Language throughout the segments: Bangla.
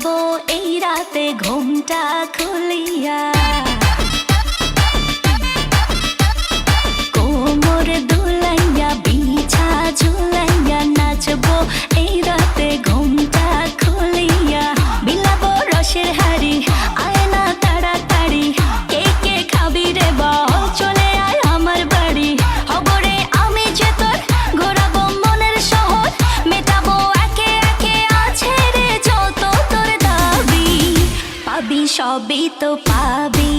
বিলাবো এই রাতে ঘুমটা খুলিয়া, কোমর দুলাইয়া বিছা ঝুলাইয়া নাচবো এই রাতে ঘুমটা খুলিয়া। বিলাবো রসের হাড়ি, আয় না তাড়াতাড়ি, কে কে খাবি রে বল, চলে আয় আমার বাড়ি। হবরে আমি যে তোর, ঘোরাবো মনের শহর, মেটাবো একে একে আছে রে যত তোর দাবি। পাবি সবই তো পাবি,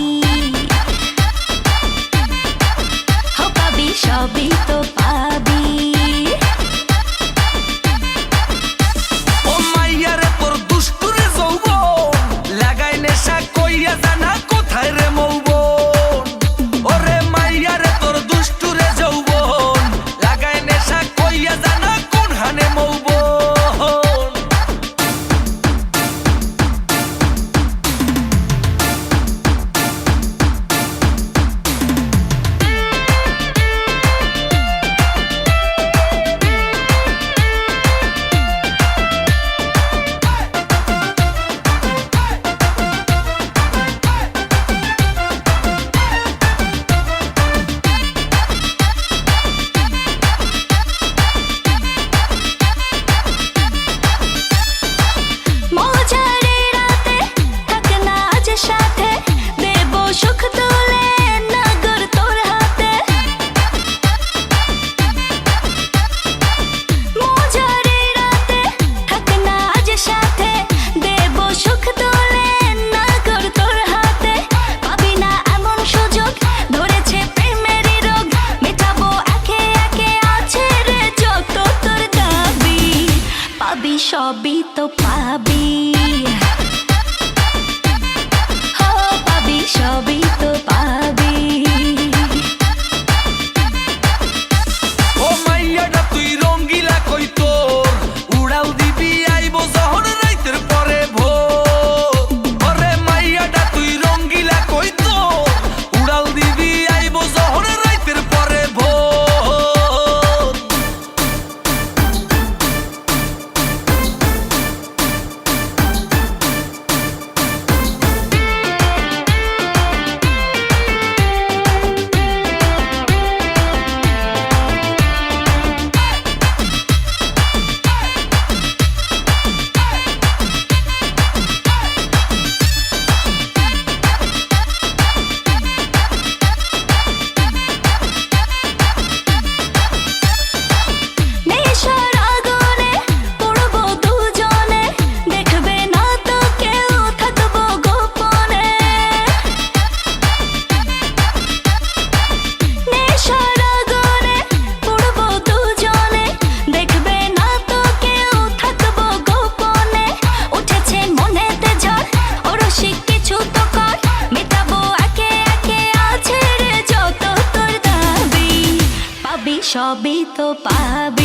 পাবি সবই তো পাবি। ও মাইয়ারে তোর দুষ্টুরে যৌবন, লাগাই নেশা কইয়া জানা কোথায় রে মৌবন। ওরে মাইয়ারে তোর দুষ্টুরে যৌবন, লাগাই নেশা কইয়া জানা কোন হানে মৌবন। সবই তো পাবি, হো পাবি সবই তো পাবি। ও মাইয়াটা তুই রঙ্গিলা কই তোর, উড়াল দিবি আইবো যখন রাইতের পরে ভোর। ওরে মাইয়াটা তুই রঙ্গিলা কই তোর, উড়াল দিবি আইবো যখন রাইতের পরে ভোর। সবই তো পাবি।